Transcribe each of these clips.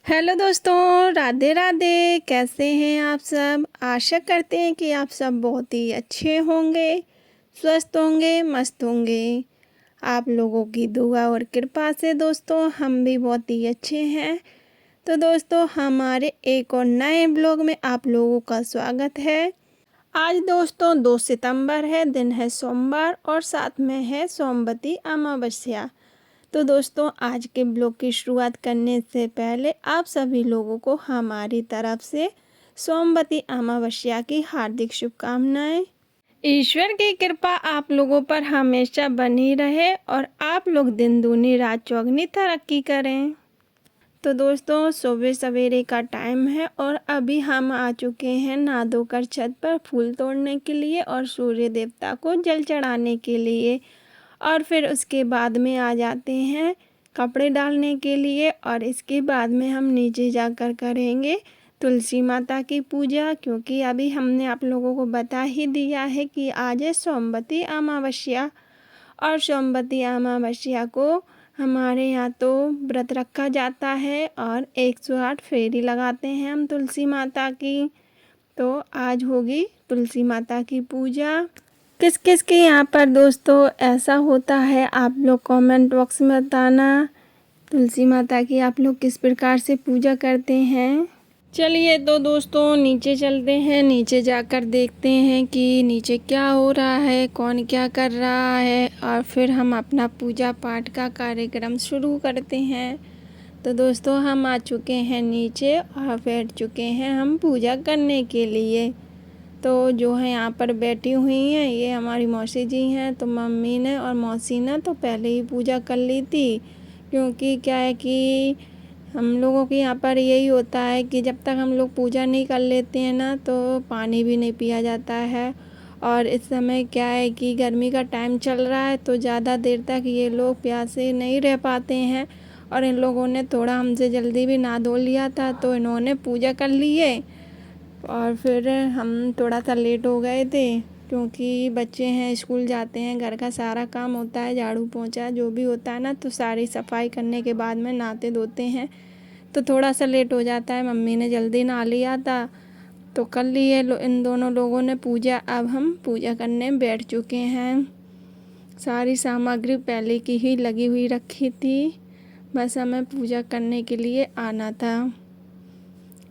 Hello दोस्तों, राधे राधे। कैसे हैं आप सब? आशा करते हैं कि आप सब बहुत ही अच्छे होंगे, स्वस्थ होंगे, मस्त होंगे। आप लोगों की दुआ और कृपा से दोस्तों हम भी बहुत ही अच्छे हैं। तो दोस्तों हमारे एक और नए ब्लॉग में आप लोगों का स्वागत है। आज दोस्तों 2 सितंबर है, दिन है सोमवार और साथ में है सोमवती अमावस्या। तो दोस्तों आज के ब्लॉग की शुरुआत करने से पहले आप सभी लोगों को हमारी तरफ से सोमवती अमावस्या की हार्दिक शुभकामनाएं। ईश्वर की कृपा आप लोगों पर हमेशा बनी रहे और आप लोग दिन दूनी रात चौगनी तरक्की करें। तो दोस्तों सुबह सवेरे का टाइम है और अभी हम आ चुके हैं नहा धोकर छत पर फूल तोड़ने के लिए और सूर्य देवता को जल चढ़ाने के लिए। और फिर उसके बाद में आ जाते हैं कपड़े डालने के लिए और इसके बाद में हम नीचे जाकर करेंगे तुलसी माता की पूजा, क्योंकि अभी हमने आप लोगों को बता ही दिया है कि आज है सोमवती अमावस्या। और सोमवती अमावस्या को हमारे यहाँ तो व्रत रखा जाता है और 108 फेरी लगाते हैं हम तुलसी माता की। तो आज होगी तुलसी माता की पूजा। किस किस के यहाँ पर दोस्तों ऐसा होता है आप लोग कमेंट बॉक्स में बताना। तुलसी माता की आप लोग किस प्रकार से पूजा करते हैं। चलिए तो दोस्तों नीचे चलते हैं, नीचे जाकर देखते हैं कि नीचे क्या हो रहा है, कौन क्या कर रहा है और फिर हम अपना पूजा पाठ का कार्यक्रम शुरू करते हैं। तो दोस्तों हम आ चुके हैं नीचे और बैठ चुके हैं हम पूजा करने के लिए। तो जो है यहाँ पर बैठी हुई हैं ये हमारी मौसी जी हैं। तो मम्मी ने और मौसी ने तो पहले ही पूजा कर ली थी, क्योंकि क्या है कि हम लोगों के यहाँ पर यही होता है कि जब तक हम लोग पूजा नहीं कर लेते हैं ना तो पानी भी नहीं पिया जाता है। और इस समय क्या है कि गर्मी का टाइम चल रहा है तो ज़्यादा देर तक ये लोग प्यासे नहीं रह पाते हैं। और इन लोगों ने थोड़ा हमसे जल्दी भी नहा धो लिया था तो इन्होंने पूजा कर ली है। और फिर हम थोड़ा सा लेट हो गए थे क्योंकि बच्चे हैं, स्कूल जाते हैं, घर का सारा काम होता है, झाड़ू पोंछा जो भी होता है ना, तो सारी सफाई करने के बाद में नहाते धोते हैं तो थोड़ा सा लेट हो जाता है। मम्मी ने जल्दी नहा लिया था तो कर लिए इन दोनों लोगों ने पूजा। अब हम पूजा करने बैठ चुके हैं। सारी सामग्री पहले की ही लगी हुई रखी थी, बस हमें पूजा करने के लिए आना था।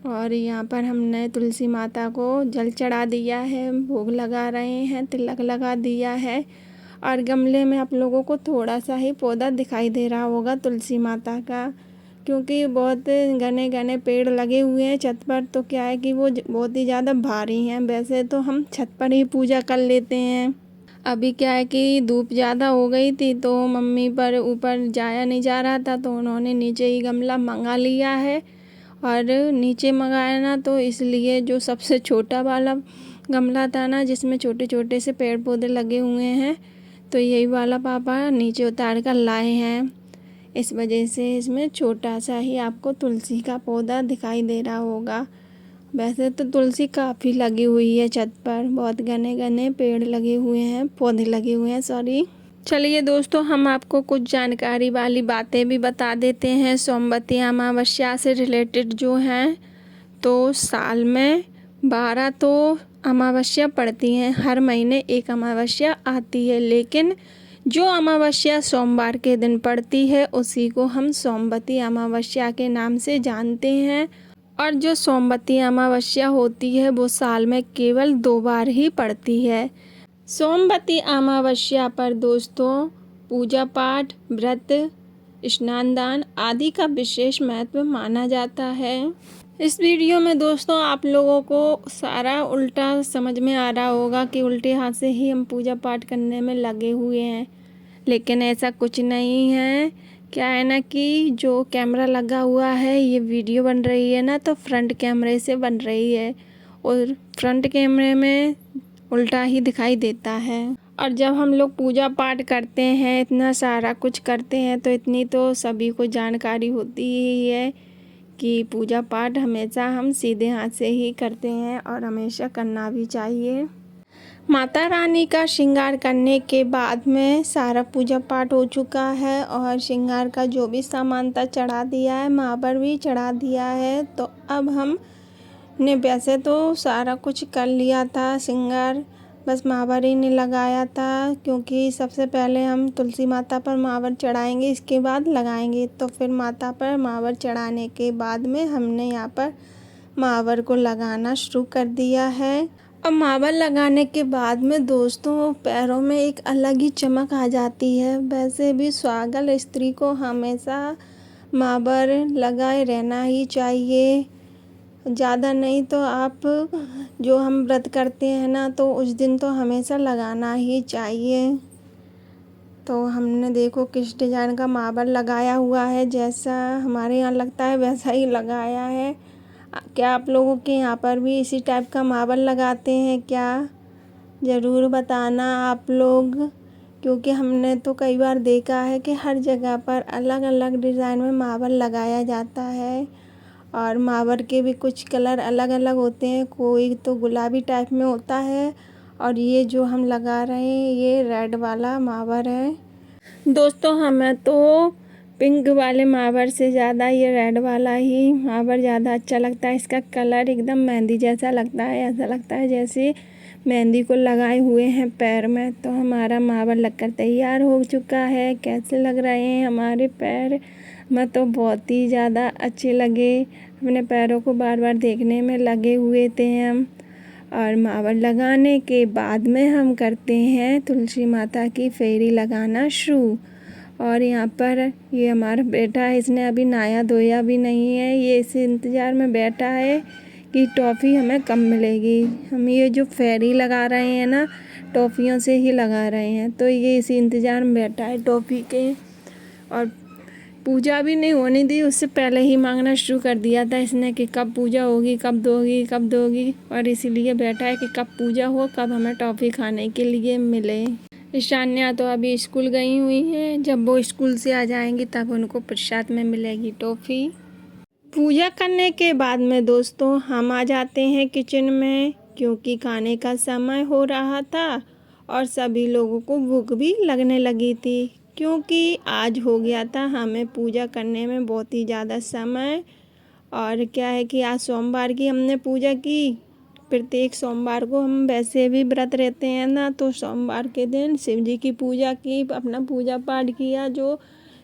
और यहाँ पर हमने तुलसी माता को जल चढ़ा दिया है, भोग लगा रहे हैं, तिलक लगा दिया है। और गमले में आप लोगों को थोड़ा सा ही पौधा दिखाई दे रहा होगा तुलसी माता का, क्योंकि बहुत घने घने पेड़ लगे हुए हैं छत पर। तो क्या है कि वो बहुत ही ज़्यादा भारी हैं। वैसे तो हम छत पर ही पूजा कर लेते हैं। अभी क्या है कि धूप ज़्यादा हो गई थी तो मम्मी पर ऊपर जाया नहीं जा रहा था तो उन्होंने नीचे ही गमला मंगा लिया है। और नीचे मंगाया ना तो इसलिए जो सबसे छोटा वाला गमला था ना जिसमें छोटे छोटे से पेड़ पौधे लगे हुए हैं, तो यही वाला पापा नीचे उतार कर लाए हैं। इस वजह से इसमें छोटा सा ही आपको तुलसी का पौधा दिखाई दे रहा होगा। वैसे तो तुलसी काफ़ी लगी हुई है छत पर, बहुत घने घने पेड़ लगे हुए हैं, पौधे लगे हुए हैं सॉरी। चलिए दोस्तों हम आपको कुछ जानकारी वाली बातें भी बता देते हैं सोमवती अमावस्या से रिलेटेड जो हैं। तो साल में 12 तो अमावस्या पड़ती हैं, हर महीने एक अमावस्या आती है, लेकिन जो अमावस्या सोमवार के दिन पड़ती है उसी को हम सोमवती अमावस्या के नाम से जानते हैं। और जो सोमवती अमावस्या होती है वो साल में केवल 2 बार ही पड़ती है। सोमवती अमावस्या पर दोस्तों पूजा पाठ, व्रत, स्नान दान आदि का विशेष महत्व माना जाता है। इस वीडियो में दोस्तों आप लोगों को सारा उल्टा समझ में आ रहा होगा कि उल्टे हाथ से ही हम पूजा पाठ करने में लगे हुए हैं, लेकिन ऐसा कुछ नहीं है क्या है ना कि जो कैमरा लगा हुआ है ये वीडियो बन रही है ना, तो फ्रंट कैमरे से बन रही है और फ्रंट कैमरे में उल्टा ही दिखाई देता है। और जब हम लोग पूजा पाठ करते हैं, इतना सारा कुछ करते हैं, तो इतनी तो सभी को जानकारी होती ही है कि पूजा पाठ हमेशा हम सीधे हाथ से ही करते हैं और हमेशा करना भी चाहिए। माता रानी का श्रृंगार करने के बाद में सारा पूजा पाठ हो चुका है और श्रृंगार का जो भी सामान था चढ़ा दिया है, महावर भी चढ़ा दिया है। तो अब हमने वैसे तो सारा कुछ कर लिया था श्रृंगार, बस महावर ही नहीं लगाया था, क्योंकि सबसे पहले हम तुलसी माता पर महावर चढ़ाएंगे, इसके बाद लगाएंगे। तो फिर माता पर महावर चढ़ाने के बाद में हमने यहाँ पर महावर को लगाना शुरू कर दिया है। अब महावर लगाने के बाद में दोस्तों पैरों में एक अलग ही चमक आ जाती है। वैसे भी सुहागन स्त्री को हमेशा महावर लगाए रहना ही चाहिए, ज़्यादा नहीं तो आप जो हम व्रत करते हैं ना, तो उस दिन तो हमेशा लगाना ही चाहिए। तो हमने देखो किस डिज़ाइन का महावर लगाया हुआ है, जैसा हमारे यहाँ लगता है वैसा ही लगाया है। क्या आप लोगों के यहाँ पर भी इसी टाइप का महावर लगाते हैं क्या? ज़रूर बताना आप लोग, क्योंकि हमने तो कई बार देखा है कि हर जगह पर अलग अलग डिज़ाइन में महावर लगाया जाता है और महावर के भी कुछ कलर अलग अलग होते हैं, कोई तो गुलाबी टाइप में होता है और ये जो हम लगा रहे हैं ये रेड वाला महावर है। दोस्तों हमें तो पिंक वाले महावर से ज़्यादा ये रेड वाला ही महावर ज़्यादा अच्छा लगता है। इसका कलर एकदम मेहंदी जैसा लगता है, ऐसा लगता है जैसे मेहंदी को लगाए हुए हैं पैर में। तो हमारा महावर लगकर तैयार हो चुका है। कैसे लग रहे हैं हमारे पैर? मैं तो बहुत ही ज़्यादा अच्छे लगे, अपने पैरों को बार बार देखने में लगे हुए थे हम। और महावर लगाने के बाद में हम करते हैं तुलसी माता की फेरी लगाना शुरू। और यहाँ पर ये हमारा बेटा है, इसने अभी नहाया धोया भी नहीं है, ये इस इंतज़ार में बैठा है कि टॉफ़ी हमें कब मिलेगी। हम ये जो फेरी लगा रहे हैं ना, टॉफ़ियों से ही लगा रहे हैं, तो ये इसी इंतज़ार में बैठा है टॉफ़ी के। और पूजा भी नहीं होने दी, उससे पहले ही मांगना शुरू कर दिया था इसने कि कब पूजा होगी, कब दोगी, कब दोगी। और इसीलिए बैठा है कि कब पूजा हो, कब हमें टॉफ़ी खाने के लिए मिले। ईशान्या तो अभी स्कूल गई हुई हैं, जब वो स्कूल से आ जाएंगी तब उनको प्रसाद में मिलेगी टॉफ़ी। पूजा करने के बाद में दोस्तों हम आ जाते हैं किचन में, क्योंकि खाने का समय हो रहा था और सभी लोगों को भूख भी लगने लगी थी, क्योंकि आज हो गया था हमें पूजा करने में बहुत ही ज़्यादा समय। और क्या है कि आज सोमवार की हमने पूजा की। प्रत्येक सोमवार को हम वैसे भी व्रत रहते हैं ना, तो सोमवार के दिन शिव जी की पूजा की, अपना पूजा पाठ किया, जो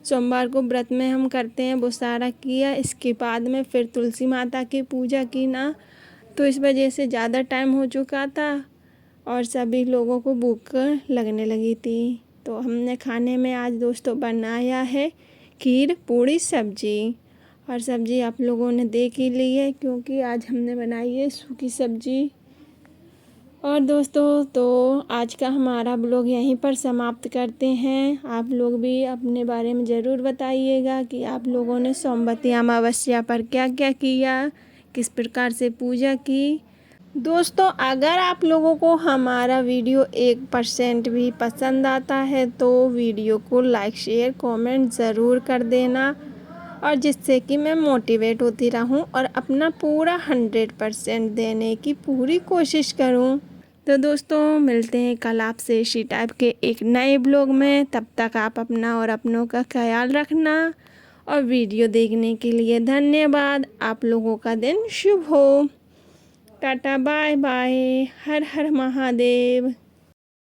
सोमवार को व्रत में हम करते हैं वो सारा किया। इसके बाद में फिर तुलसी माता की पूजा की ना, तो इस वजह से ज़्यादा टाइम हो चुका था और सभी लोगों को भूख लगने लगी थी। तो हमने खाने में आज दोस्तों बनाया है खीर पूड़ी सब्जी। और सब्ज़ी आप लोगों ने देख ही ली है, क्योंकि आज हमने बनाई है सूखी सब्जी। और दोस्तों तो आज का हमारा ब्लॉग यहीं पर समाप्त करते हैं। आप लोग भी अपने बारे में ज़रूर बताइएगा कि आप लोगों ने सोमवती अमावस्या पर क्या क्या किया, किस प्रकार से पूजा की। दोस्तों अगर आप लोगों को हमारा वीडियो 1% भी पसंद आता है तो वीडियो को लाइक शेयर कमेंट ज़रूर कर देना, और जिससे कि मैं मोटिवेट होती रहूं और अपना पूरा 100% देने की पूरी कोशिश करूं। तो दोस्तों मिलते हैं कल आपसे इसी टाइप के एक नए ब्लॉग में। तब तक आप अपना और अपनों का ख्याल रखना, और वीडियो देखने के लिए धन्यवाद। आप लोगों का दिन शुभ हो। टाटा बाय बाय, हर हर महादेव।